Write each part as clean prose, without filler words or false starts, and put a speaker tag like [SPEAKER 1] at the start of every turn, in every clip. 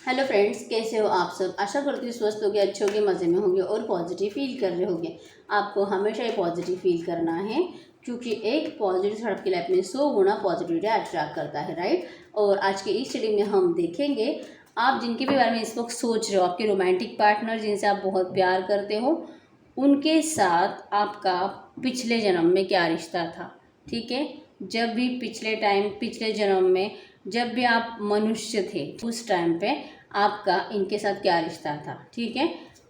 [SPEAKER 1] Hello friends, कैसे हो आप सब। आशा करती हूँ स्वस्थ होंगे, अच्छे होंगे, मज़े में होंगे और पॉजिटिव फील कर रहे होंगे। आपको हमेशा ही पॉजिटिव फील करना है, क्योंकि एक पॉजिटिव आपकी लाइफ में 100 गुना पॉजिटिविटी अट्रैक्ट करता है, राइट। और आज के इस स्टडी में हम देखेंगे आप जिनके भी बारे में इस वक्त सोच रहे हो, आपके रोमांटिक पार्टनर जिनसे आप बहुत प्यार करते हो, उनके साथ आपका पिछले जन्म में क्या रिश्ता था। ठीक है, जब भी पिछले जन्म में जब भी आप मनुष्य थे उस टाइम पे आपका इनके साथ क्या रिश्ता था। ठीक है,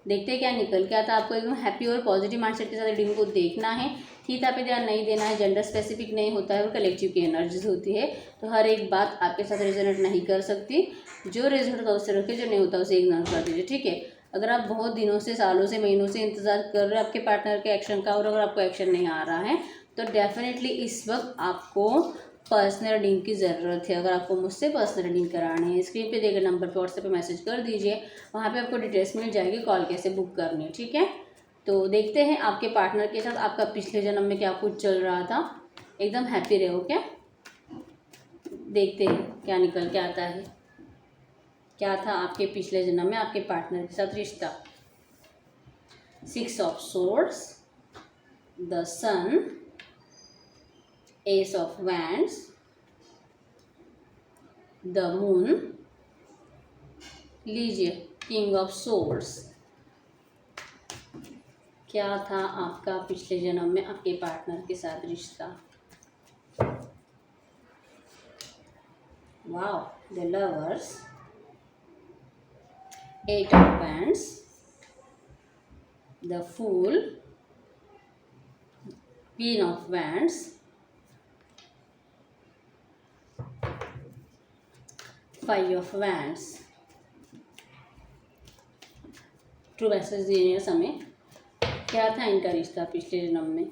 [SPEAKER 1] देखते हैं क्या निकल के आता। आपको एकदम हैप्पी और पॉजिटिव माइंडसेट के साथ रीडिंग को देखना है। थीटा पे ध्यान नहीं देना है, जेंडर स्पेसिफिक नहीं होता है और कलेक्टिव की एनर्जीज होती है, तो हर एक बात आपके साथ रेजोनेट नहीं कर सकती। जो रेजोनेट होता है उससे रखे, जो नहीं होता उसे इग्नोर कर दीजिए। ठीक है, अगर आप बहुत दिनों से, सालों से, महीनों से इंतजार कर रहे हो आपके पार्टनर के एक्शन का और अगर आपको एक्शन नहीं आ रहा है तो डेफिनेटली इस वक्त आपको पर्सनल रीडिंग की ज़रूरत है। अगर आपको मुझसे पर्सनल रीडिंग करानी है, स्क्रीन पे दिए गए नंबर पर व्हाट्सएप पे मैसेज कर दीजिए, वहाँ पे आपको डिटेल्स मिल जाएगी, कॉल कैसे बुक करनी है। ठीक है, तो देखते हैं आपके पार्टनर के साथ आपका पिछले जन्म में क्या कुछ चल रहा था। एकदम हैप्पी रहो क्या, देखते हैं क्या निकल के आता है। क्या था आपके पिछले जन्म में आपके पार्टनर के साथ रिश्ता। 6 of swords, the sun, ace of wands, the moon, लीजिए किंग ऑफ सोर्ड्स। क्या था आपका पिछले जन्म में आपके पार्टनर के साथ रिश्ता। Wow, the lovers, 8 of wands, the fool, queen of wands, 5 of wands. True message दिए समय, क्या था इनका रिश्ता पिछले जन्म में।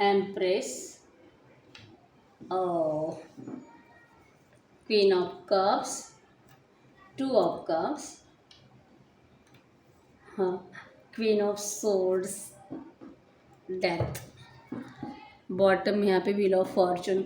[SPEAKER 1] Empress, queen of cups, 2 of cups, हाँ, queen of swords, death, bottom में यहाँ पे व्हील ऑफ फॉर्चून।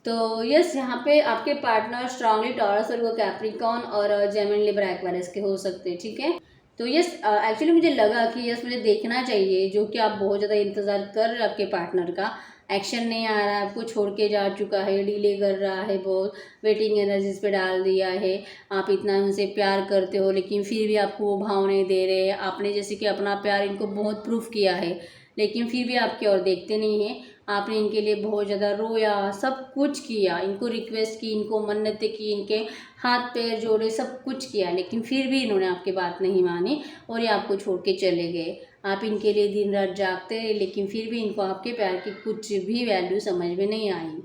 [SPEAKER 1] तो यस, यहाँ पे आपके पार्टनर स्ट्रांगली टॉरस और वो कैप्रिकॉर्न और जेमिनी लिब्रा एक्वेरियस के हो सकते हैं। ठीक है, तो यस एक्चुअली मुझे लगा कि यस मुझे देखना चाहिए, जो कि आप बहुत ज़्यादा इंतज़ार कर रहे हैं आपके पार्टनर का, एक्शन नहीं आ रहा है, आपको छोड़ के जा चुका है, डिले कर रहा है, बहुत वेटिंग एनर्जीज पे डाल दिया है। आप इतना उनसे प्यार करते हो लेकिन फिर भी आपको वो भाव नहीं दे रहे। आपने जैसे कि अपना प्यार इनको बहुत प्रूफ किया है लेकिन फिर भी आपकी ओर देखते नहीं हैं। आपने इनके लिए बहुत ज़्यादा रोया, सब कुछ किया, इनको रिक्वेस्ट की, इनको मन्नतें की, इनके हाथ पैर जोड़े, सब कुछ किया, लेकिन फिर भी इन्होंने आपकी बात नहीं मानी और ये आपको छोड़ के चले गए। आप इनके लिए दिन रात जागते रहे लेकिन फिर भी इनको आपके प्यार की कुछ भी वैल्यू समझ में नहीं आई।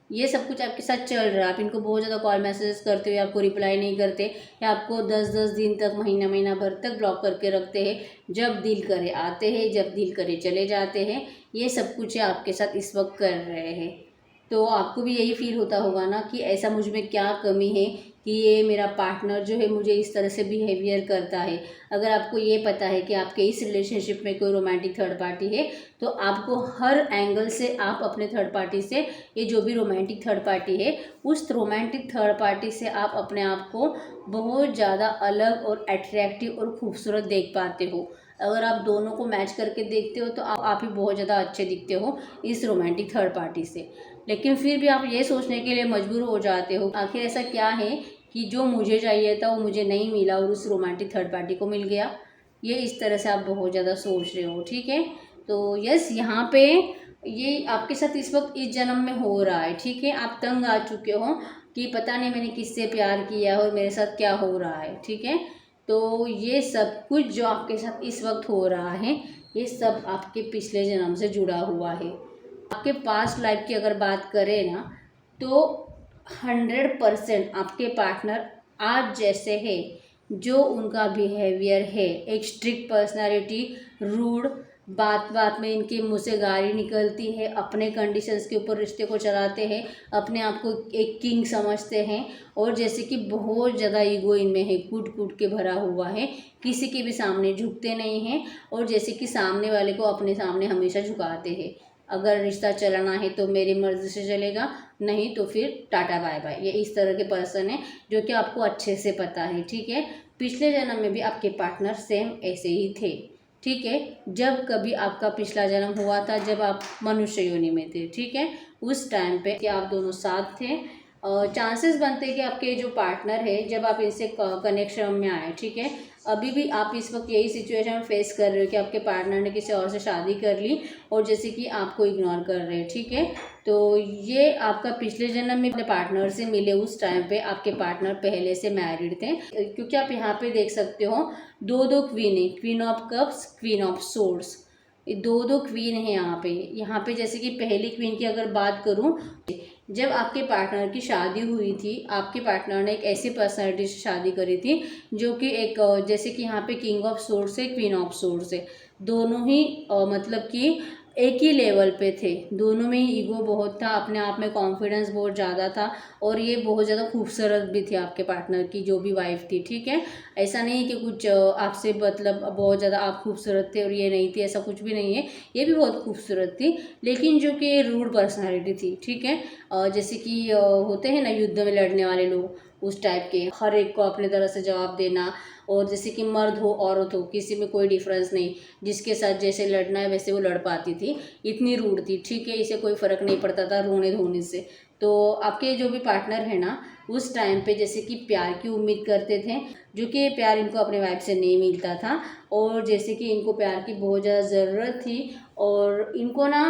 [SPEAKER 1] ये सब कुछ आपके साथ चल रहा है। आप इनको बहुत ज़्यादा कॉल मैसेज करते हो, आपको रिप्लाई नहीं करते, या आपको 10-10 दिन तक, महीना भर तक ब्लॉक करके रखते हैं। जब दिल करे आते हैं, जब दिल करे चले जाते हैं। ये सब कुछ आपके साथ इस वक्त कर रहे हैं। तो आपको भी यही फील होता होगा ना कि ऐसा मुझ में क्या कमी है कि ये मेरा पार्टनर जो है मुझे इस तरह से बिहेवियर करता है। अगर आपको ये पता है कि आपके इस रिलेशनशिप में कोई रोमांटिक थर्ड पार्टी है तो आपको हर एंगल से आप अपने थर्ड पार्टी से, ये जो भी रोमांटिक थर्ड पार्टी है, उस रोमांटिक थर्ड पार्टी से आप अपने आप को बहुत ज़्यादा अलग और अट्रैक्टिव और खूबसूरत देख पाते हो। अगर आप दोनों को मैच करके देखते हो तो आप ही बहुत ज़्यादा अच्छे दिखते हो इस रोमांटिक थर्ड पार्टी से। लेकिन फिर भी आप ये सोचने के लिए मजबूर हो जाते हो आखिर ऐसा क्या है कि जो मुझे चाहिए था वो मुझे नहीं मिला और उस रोमांटिक थर्ड पार्टी को मिल गया। ये इस तरह से आप बहुत ज़्यादा सोच रहे हो। ठीक है, तो यस यहाँ पे ये आपके साथ इस वक्त इस जन्म में हो रहा है। ठीक है, आप तंग आ चुके हो कि पता नहीं मैंने किससे प्यार किया और मेरे साथ क्या हो रहा है। ठीक है, तो ये सब कुछ जो आपके साथ इस वक्त हो रहा है ये सब आपके पिछले जन्म से जुड़ा हुआ है। आपके पास्ट लाइफ की अगर बात करें ना तो 100% आपके पार्टनर आज जैसे है, जो उनका बिहेवियर है, एक स्ट्रिक्ट पर्सनालिटी, रूड, बात बात में इनके मुंह से गाली निकलती है, अपने कंडीशंस के ऊपर रिश्ते को चलाते हैं, अपने आप को एक किंग समझते हैं और जैसे कि बहुत ज़्यादा ईगो इनमें है, कूट कूट के भरा हुआ है, किसी के भी सामने झुकते नहीं हैं और जैसे कि सामने वाले को अपने सामने हमेशा झुकाते हैं। अगर रिश्ता चलाना है तो मेरी मर्ज़ी से चलेगा, नहीं तो फिर टाटा बाय बाय। ये इस तरह के पर्सन है जो कि आपको अच्छे से पता है, ठीक है। पिछले जन्म में भी आपके पार्टनर सेम ऐसे ही थे, ठीक है। जब कभी आपका पिछला जन्म हुआ था जब आप मनुष्य योनि में थे, ठीक है, उस टाइम पे कि आप दोनों साथ थे, चांसेस बनते हैं कि आपके जो पार्टनर है जब आप इनसे कनेक्शन में आए, ठीक है, अभी भी आप इस वक्त यही सिचुएशन फेस कर रहे हो कि आपके पार्टनर ने किसी और से शादी कर ली और जैसे कि आपको इग्नोर कर रहे हैं, ठीक है। तो ये आपका पिछले जन्म में अपने पार्टनर से मिले उस टाइम पे आपके पार्टनर पहले से मैरिड थे, क्योंकि आप यहाँ पे देख सकते हो दो दो क्वीन है, queen of cups, queen of swords, ये दो दो क्वीन है यहाँ पे जैसे कि पहली क्वीन की अगर बात करूँ, जब आपके पार्टनर की शादी हुई थी आपके पार्टनर ने एक ऐसी पर्सनैलिटी से शादी करी थी जो कि एक जैसे कि यहाँ पे किंग ऑफ सोर्ड्स है, क्वीन ऑफ सोर्ड्स है, दोनों ही मतलब कि एक ही लेवल पे थे, दोनों में ही ईगो बहुत था, अपने आप में कॉन्फिडेंस बहुत ज़्यादा था और ये बहुत ज़्यादा खूबसूरत भी थी आपके पार्टनर की जो भी वाइफ थी, ठीक है। ऐसा नहीं कि कुछ आपसे मतलब बहुत ज़्यादा आप खूबसूरत थे और ये नहीं थी, ऐसा कुछ भी नहीं है, ये भी बहुत खूबसूरत थी, लेकिन जो कि रूड पर्सनैलिटी थी, ठीक है। जैसे कि होते हैं ना युद्ध में लड़ने वाले लोग, उस टाइप के, हर एक को अपने तरह से जवाब देना, और जैसे कि मर्द हो औरत हो किसी में कोई डिफरेंस नहीं, जिसके साथ जैसे लड़ना है वैसे वो लड़ पाती थी, इतनी रूड थी, ठीक है, इसे कोई फ़र्क नहीं पड़ता था रोने धोने से। तो आपके जो भी पार्टनर है ना उस टाइम पे जैसे कि प्यार की उम्मीद करते थे, जो कि प्यार इनको अपने वाइफ से नहीं मिलता था, और जैसे कि इनको प्यार की बहुत ज़्यादा ज़रूरत थी और इनको ना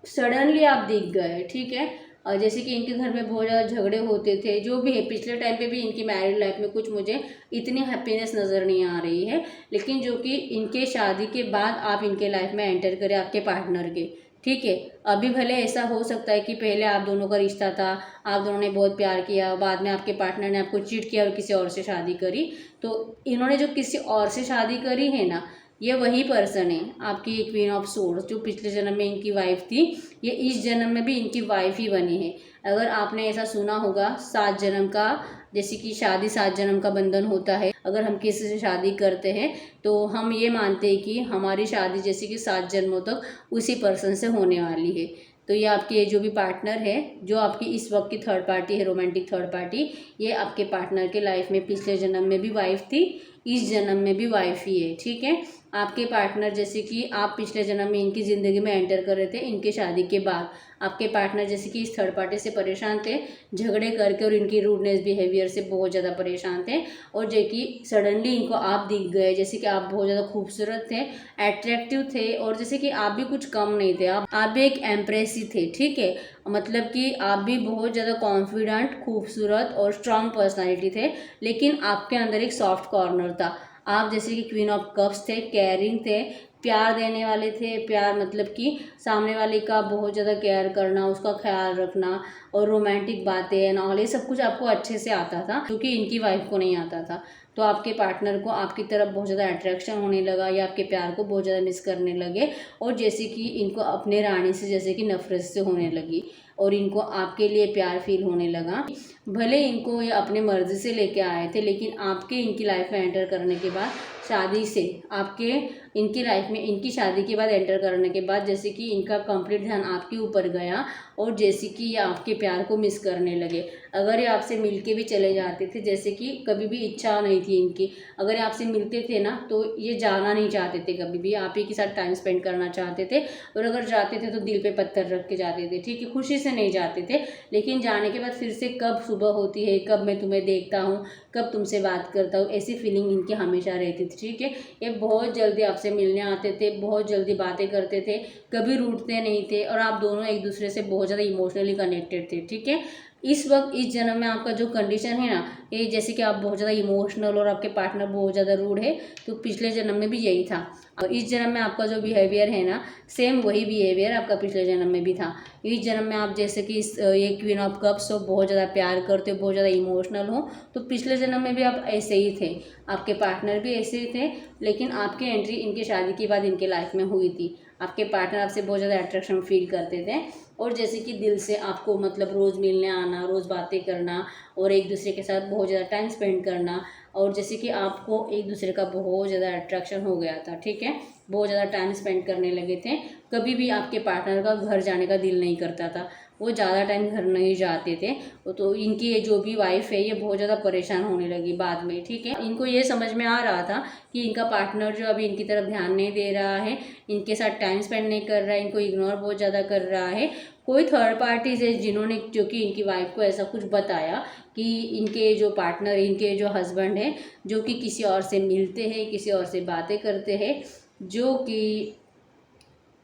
[SPEAKER 1] सडनली आप दिख गए, ठीक है। जैसे कि इनके घर में बहुत ज़्यादा झगड़े होते थे, जो भी है पिछले टाइम पे भी इनकी मैरिड लाइफ में कुछ मुझे इतनी हैप्पीनेस नज़र नहीं आ रही है, लेकिन जो कि इनके शादी के बाद आप इनके लाइफ में एंटर करें आपके पार्टनर के, ठीक है। अभी भले ऐसा हो सकता है कि पहले आप दोनों का रिश्ता था, आप दोनों ने बहुत प्यार किया, बाद में आपके पार्टनर ने आपको चीट किया और किसी और से शादी करी, तो इन्होंने जो किसी और से शादी करी है ना, ये वही पर्सन है आपकी क्वीन ऑफ सोर्ड्स जो पिछले जन्म में इनकी वाइफ थी, ये इस जन्म में भी इनकी वाइफ ही बनी है। अगर आपने ऐसा सुना होगा 7 जन्म का, जैसे कि शादी 7 जन्म का बंधन होता है, अगर हम किसी से शादी करते हैं तो हम ये मानते हैं कि हमारी शादी जैसे कि 7 जन्मों तक उसी पर्सन से होने वाली है। तो ये आपके जो भी पार्टनर है, जो आपकी इस वक्त की थर्ड पार्टी है, रोमांटिक थर्ड पार्टी, ये आपके पार्टनर के लाइफ में पिछले जन्म में भी वाइफ थी, इस जन्म में भी वाइफ ही है, ठीक है। आपके पार्टनर जैसे कि आप पिछले जन्म में इनकी ज़िंदगी में एंटर कर रहे थे इनके शादी के बाद, आपके पार्टनर जैसे कि इस थर्ड पार्टी से परेशान थे, झगड़े करके और इनकी रूडनेस बिहेवियर से बहुत ज़्यादा परेशान थे, और जो कि सडनली इनको आप दिख गए, जैसे कि आप बहुत ज़्यादा खूबसूरत थे, अट्रैक्टिव थे, और जैसे कि आप भी कुछ कम नहीं थे, आप भी एक एम्प्रेस ही थे, ठीक है। मतलब कि आप भी बहुत ज़्यादा कॉन्फिडेंट, खूबसूरत और स्ट्रांग पर्सनैलिटी थे, लेकिन आपके अंदर एक सॉफ्ट कॉर्नर था। आप जैसे कि क्वीन ऑफ कप्स थे, केयरिंग थे, प्यार देने वाले थे, प्यार मतलब कि सामने वाले का बहुत ज़्यादा केयर करना, उसका ख्याल रखना, और रोमांटिक बातें एंड ऑल, ये सब कुछ आपको अच्छे से आता था, क्योंकि इनकी वाइफ को नहीं आता था। तो आपके पार्टनर को आपकी तरफ बहुत ज़्यादा अट्रैक्शन होने लगा, या आपके प्यार को बहुत ज़्यादा मिस करने लगे, और जैसे कि इनको अपने रानी से जैसे कि नफरत से होने लगी, और इनको आपके लिए प्यार फील होने लगा। भले इनको ये अपने मर्जी से लेके आए थे, लेकिन आपके इनकी लाइफ में एंटर करने के बाद, शादी से आपके इनकी लाइफ में इनकी शादी के बाद एंटर करने के बाद, जैसे कि इनका कंप्लीट ध्यान आपके ऊपर गया, और जैसे कि ये आपके प्यार को मिस करने लगे। अगर ये आपसे मिलके भी चले जाते थे, जैसे कि कभी भी इच्छा नहीं थी इनकी, अगर ये आपसे मिलते थे ना तो ये जाना नहीं चाहते थे, कभी भी आप ही के साथ टाइम स्पेंड करना चाहते थे, और अगर जाते थे तो दिल पे पत्थर रख के जाते थे, ठीक है, खुशी से नहीं जाते थे। लेकिन जाने के बाद फिर से कब सुबह होती है, कब मैं तुम्हें देखता हूँ, कब तुमसे बात करता हूँ, ऐसी फीलिंग इनकी हमेशा रहती थी, ठीक है। ये बहुत जल्दी आपसे मिलने आते थे, बहुत जल्दी बातें करते थे, कभी रूठते नहीं थे, और आप दोनों एक दूसरे से बहुत ज़्यादा इमोशनली कनेक्टेड थे, ठीक है। इस वक्त इस जन्म में आपका जो कंडीशन है ना, ये जैसे कि आप बहुत ज़्यादा इमोशनल और आपके पार्टनर बहुत ज़्यादा रूड है, तो पिछले जन्म में भी यही था, और इस जन्म में आपका जो बिहेवियर है ना, सेम वही बिहेवियर आपका पिछले जन्म में भी था। इस जन्म में आप जैसे कि ये क्वीन ऑफ कप्स हो, बहुत ज़्यादा प्यार करते हो, बहुत ज़्यादा इमोशनल हो, तो पिछले जन्म में भी आप ऐसे ही थे, आपके पार्टनर भी ऐसे ही थे, लेकिन आपकी एंट्री इनके शादी के बाद इनके लाइफ में हुई थी। आपके पार्टनर आपसे बहुत ज़्यादा अट्रैक्शन फील करते थे, और जैसे कि दिल से आपको मतलब रोज़ मिलने आना, रोज़ बातें करना, और एक दूसरे के साथ बहुत ज़्यादा टाइम स्पेंड करना, और जैसे कि आपको एक दूसरे का बहुत ज़्यादा अट्रैक्शन हो गया था, ठीक है, बहुत ज़्यादा टाइम स्पेंड करने लगे थे। कभी भी आपके पार्टनर का घर जाने का दिल नहीं करता था, वो ज़्यादा टाइम घर नहीं जाते थे। तो इनकी ये जो भी वाइफ है ये बहुत ज़्यादा परेशान होने लगी बाद में, ठीक है। इनको ये समझ में आ रहा था कि इनका पार्टनर जो अभी इनकी तरफ ध्यान नहीं दे रहा है, इनके साथ टाइम स्पेंड नहीं कर रहा है, इनको इग्नोर बहुत ज़्यादा कर रहा है। कोई थर्ड पार्टी से जिन्होंने जो कि इनकी वाइफ को ऐसा कुछ बताया कि इनके जो पार्टनर, इनके जो हस्बैंड हैं, जो कि किसी और से मिलते हैं, किसी और से बातें करते हैं, जो कि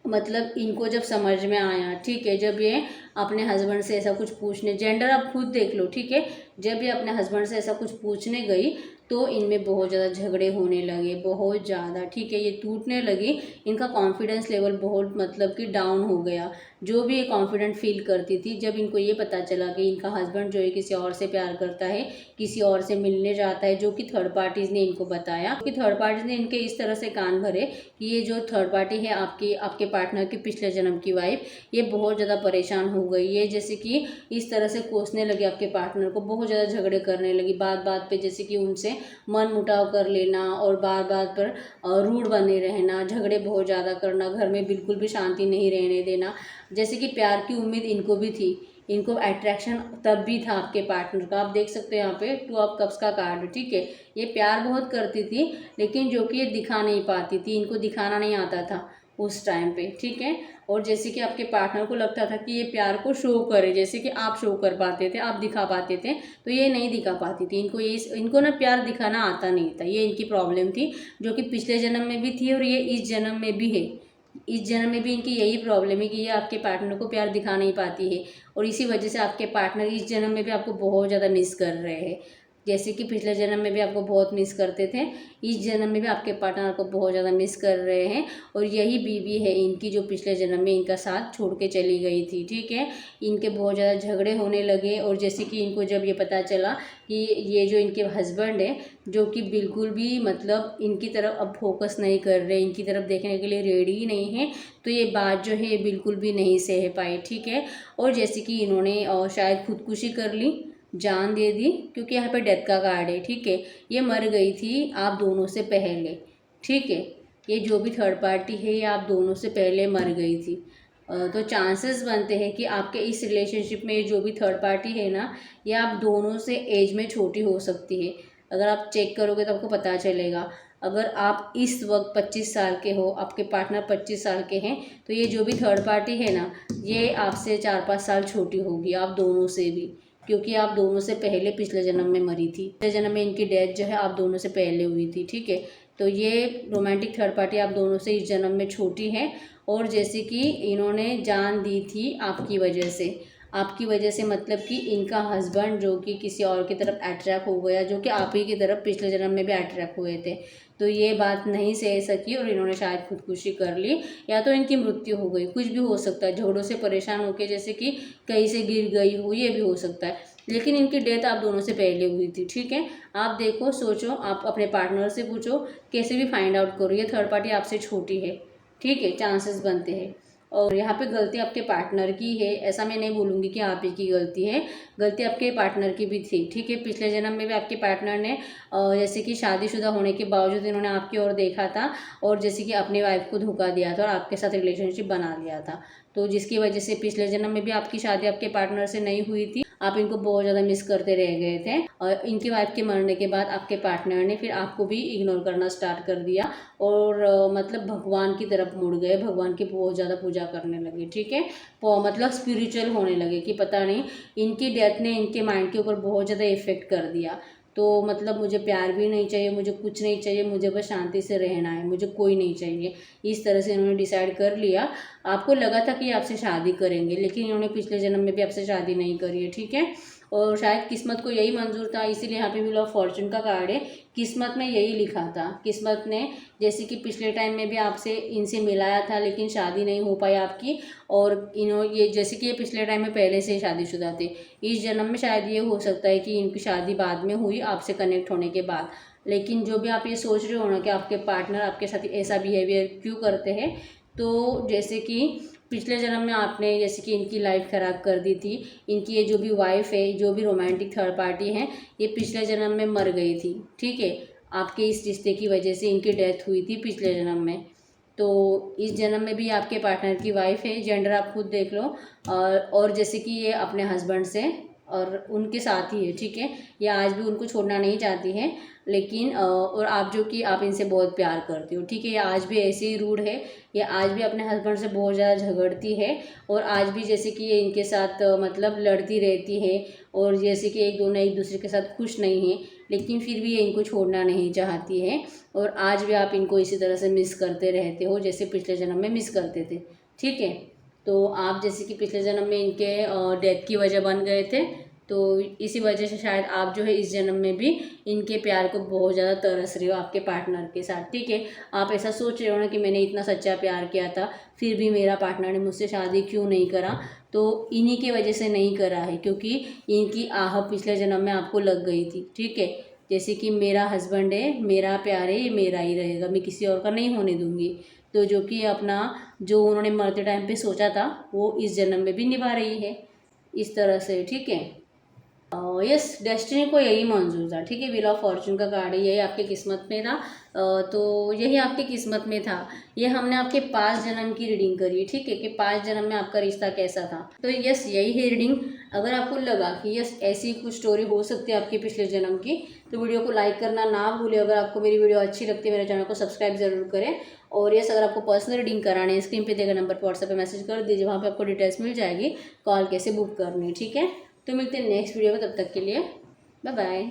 [SPEAKER 1] मतलब इनको जब समझ में आया, ठीक है, जब ये अपने हस्बैंड से ऐसा कुछ पूछने, जेंडर आप खुद देख लो, ठीक है, जब ये अपने हस्बैंड से ऐसा कुछ पूछने गई तो इनमें बहुत ज़्यादा झगड़े होने लगे, बहुत ज़्यादा, ठीक है, ये टूटने लगी। इनका कॉन्फिडेंस लेवल बहुत मतलब कि डाउन हो गया। जो भी ये कॉन्फिडेंट फील करती थी, जब इनको ये पता चला कि इनका हस्बैंड जो है किसी और से प्यार करता है, किसी और से मिलने जाता है, जो कि थर्ड पार्टीज़ ने इनको बताया, कि थर्ड पार्टीज़ ने इनके इस तरह से कान भरे कि ये जो थर्ड पार्टी है आपके पार्टनर की पिछले जन्म की वाइफ, ये बहुत ज़्यादा परेशान हो गई है। जैसे कि इस तरह से कोसने लगी आपके पार्टनर को, बहुत ज़्यादा झगड़े करने लगी बात बात पे, जैसे कि उनसे मन मुटाव कर लेना और बार बार पर रूड बने रहना, झगड़े बहुत ज़्यादा करना, घर में बिल्कुल भी शांति नहीं रहने देना। जैसे कि प्यार की उम्मीद इनको भी थी, इनको अट्रैक्शन तब भी था आपके पार्टनर का। आप देख सकते हैं यहाँ पे 2 ऑफ कप्स का कार्ड, ठीक है, ये प्यार बहुत करती थी, लेकिन जो कि ये दिखा नहीं पाती थी, इनको दिखाना नहीं आता था उस टाइम पे, ठीक है। और जैसे कि आपके पार्टनर को लगता था कि ये प्यार को शो करे, जैसे कि आप शो कर पाते थे, आप दिखा पाते थे, तो ये नहीं दिखा पाती थी। इनको ना प्यार दिखाना आता नहीं था, ये इनकी प्रॉब्लम थी, जो कि पिछले जन्म में भी थी और ये इस जन्म में भी है। इस जन्म में भी इनकी यही प्रॉब्लम है कि ये आपके पार्टनर को प्यार दिखा नहीं पाती है, और इसी वजह से आपके पार्टनर इस जन्म में भी आपको बहुत ज़्यादा मिस कर रहे हैं। जैसे कि पिछले जन्म में भी आपको बहुत मिस करते थे, इस जन्म में भी आपके पार्टनर को बहुत ज़्यादा मिस कर रहे हैं। और यही बीवी है इनकी जो पिछले जन्म में इनका साथ छोड़ के चली गई थी, ठीक है। इनके बहुत ज़्यादा झगड़े होने लगे, और जैसे कि इनको जब ये पता चला कि ये जो इनके हस्बैंड है, जो कि बिल्कुल भी मतलब इनकी तरफ अब फोकस नहीं कर रहे, इनकी तरफ देखने के लिए रेडी ही नहीं है, तो ये बात जो है ये बिल्कुल भी नहीं सह पाई, ठीक है। और जैसे कि इन्होंने शायद खुदकुशी कर ली, जान दे दी, क्योंकि यहाँ पे डेथ का कार्ड है, ठीक है। ये मर गई थी आप दोनों से पहले, ठीक है, ये जो भी थर्ड पार्टी है ये आप दोनों से पहले मर गई थी। तो चांसेस बनते हैं कि आपके इस रिलेशनशिप में जो भी थर्ड पार्टी है ना, ये आप दोनों से एज में छोटी हो सकती है। अगर आप चेक करोगे तो आपको पता चलेगा। अगर आप इस वक्त 25 साल के हो, आपके पार्टनर 25 साल के हैं, तो ये जो भी थर्ड पार्टी है ना, ये आपसे 4-5 साल छोटी होगी, आप दोनों से भी, क्योंकि आप दोनों से पहले पिछले जन्म में मरी थी। पिछले जन्म में इनकी डेथ जो है आप दोनों से पहले हुई थी, ठीक है। तो ये रोमांटिक थर्ड पार्टी आप दोनों से इस जन्म में छोटी है, और जैसे कि इन्होंने जान दी थी आपकी वजह से मतलब कि इनका हस्बैंड जो कि किसी और की तरफ अट्रैक्ट हो गया, जो कि आप ही की तरफ पिछले जन्म में भी अट्रैक्ट हुए थे, तो ये बात नहीं सह सकी और इन्होंने शायद खुदकुशी कर ली, या तो इनकी मृत्यु हो गई, कुछ भी हो सकता है, झगड़ों से परेशान होकर जैसे कि कहीं से गिर गई हो, ये भी हो सकता है। लेकिन इनकी डेथ आप दोनों से पहले हुई थी, ठीक है। आप देखो, सोचो, आप अपने पार्टनर से पूछो, कैसे भी फाइंड आउट करो, ये थर्ड पार्टी आपसे छोटी है, ठीक है, चांसेस बनते हैं। और यहाँ पे गलती आपके पार्टनर की है, ऐसा मैं नहीं बोलूँगी कि आप ही की गलती है, गलती आपके पार्टनर की भी थी, ठीक है। पिछले जन्म में भी आपके पार्टनर ने जैसे कि शादीशुदा होने के बावजूद इन्होंने आपकी ओर देखा था, और जैसे कि अपनी वाइफ को धोखा दिया था और आपके साथ रिलेशनशिप बना लिया था, तो जिसकी वजह से पिछले जन्म में भी आपकी शादी आपके पार्टनर से नहीं हुई थी, आप इनको बहुत ज़्यादा मिस करते रह गए थे। और इनकी वाइफ के मरने के बाद आपके पार्टनर ने फिर आपको भी इग्नोर करना स्टार्ट कर दिया, और मतलब भगवान की तरफ मुड़ गए, भगवान की बहुत ज़्यादा पूजा करने लगे, ठीक है। मतलब स्पिरिचुअल होने लगे कि पता नहीं इनकी डेथ ने इनके माइंड के ऊपर बहुत ज़्यादा इफेक्ट कर दिया। तो मतलब मुझे प्यार भी नहीं चाहिए, मुझे कुछ नहीं चाहिए, मुझे बस शांति से रहना है, मुझे कोई नहीं चाहिए, इस तरह से इन्होंने डिसाइड कर लिया। आपको लगा था कि आपसे शादी करेंगे, लेकिन इन्होंने पिछले जन्म में भी आपसे शादी नहीं करी है, ठीक है। और शायद किस्मत को यही मंजूर था, इसीलिए यहाँ पे व्हील ऑफ फॉर्चून का कार्ड है, किस्मत में यही लिखा था। किस्मत ने जैसे कि पिछले टाइम में भी आपसे इनसे मिलाया था, लेकिन शादी नहीं हो पाई आपकी, और ये जैसे कि ये पिछले टाइम में पहले से ही शादीशुदा थे, इस जन्म में शायद ये हो सकता है कि इनकी शादी बाद में हुई आपसे कनेक्ट होने के बाद। लेकिन जो भी आप ये सोच रहे हो ना कि आपके पार्टनर आपके साथ ऐसा बिहेवियर क्यों करते हैं, तो जैसे कि पिछले जन्म में आपने जैसे कि इनकी लाइफ ख़राब कर दी थी, इनकी ये जो भी वाइफ है, जो भी रोमांटिक थर्ड पार्टी है, ये पिछले जन्म में मर गई थी, ठीक है। आपके इस रिश्ते की वजह से इनकी डेथ हुई थी पिछले जन्म में। तो इस जन्म में भी आपके पार्टनर की वाइफ है, जेंडर आप खुद देख लो। और जैसे कि ये अपने हस्बैंड से और उनके साथ ही है, ठीक है। ये आज भी उनको छोड़ना नहीं चाहती है, लेकिन और आप जो कि आप इनसे बहुत प्यार करती हो, ठीक है। ये आज भी ऐसे ही रूड है, ये आज भी अपने हस्बैंड से बहुत ज़्यादा झगड़ती है, और आज भी जैसे कि ये इनके साथ मतलब लड़ती रहती है, और जैसे कि एक दोनों एक दूसरे के साथ खुश नहीं है, लेकिन फिर भी ये इनको छोड़ना नहीं चाहती है। और आज भी आप इनको इसी तरह से मिस करते रहते हो जैसे पिछले जन्म में मिस करते थे, ठीक है। तो आप जैसे कि पिछले जन्म में इनके डेथ की वजह बन गए थे, तो इसी वजह से शायद आप जो है इस जन्म में भी इनके प्यार को बहुत ज़्यादा तरस रहे हो आपके पार्टनर के साथ, ठीक है। आप ऐसा सोच रहे हो ना कि मैंने इतना सच्चा प्यार किया था, फिर भी मेरा पार्टनर ने मुझसे शादी क्यों नहीं करा। तो इन्हीं की वजह से नहीं करा है, क्योंकि इनकी आह पिछले जन्म में आपको लग गई थी, ठीक है। जैसे कि मेरा हस्बैंड है, मेरा प्यार है, ये मेरा ही रहेगा, मैं किसी और का नहीं होने दूंगी। तो जो कि अपना जो उन्होंने मरते टाइम पे सोचा था वो इस जन्म में भी निभा रही है इस तरह से, ठीक है। यस, डेस्टिनी को यही मंजूर था, ठीक है। व्हील ऑफ फॉर्चून का कार्ड है, यही आपकी किस्मत में था। तो यही आपकी किस्मत में था। ये हमने आपके 5 जन्म की रीडिंग करी है, ठीक है, कि 5 जन्म में आपका रिश्ता कैसा था। तो यस, यही है रीडिंग। अगर आपको लगा कि यस ऐसी कुछ स्टोरी हो सकती है आपके पिछले जन्म की, तो वीडियो को लाइक करना ना भूलें। अगर आपको मेरी वीडियो अच्छी लगती है, मेरे चैनल को सब्सक्राइब जरूर करें। और यस, अगर आपको पर्सनल रीडिंग कराने है, स्क्रीन पे देगा नंबर पर व्हाट्सएप पे मैसेज कर दीजिए, वहाँ पे आपको डिटेल्स मिल जाएगी, कॉल कैसे बुक करनी है, ठीक है। तो मिलते हैं नेक्स्ट वीडियो में, तब तक के लिए बाय बाय।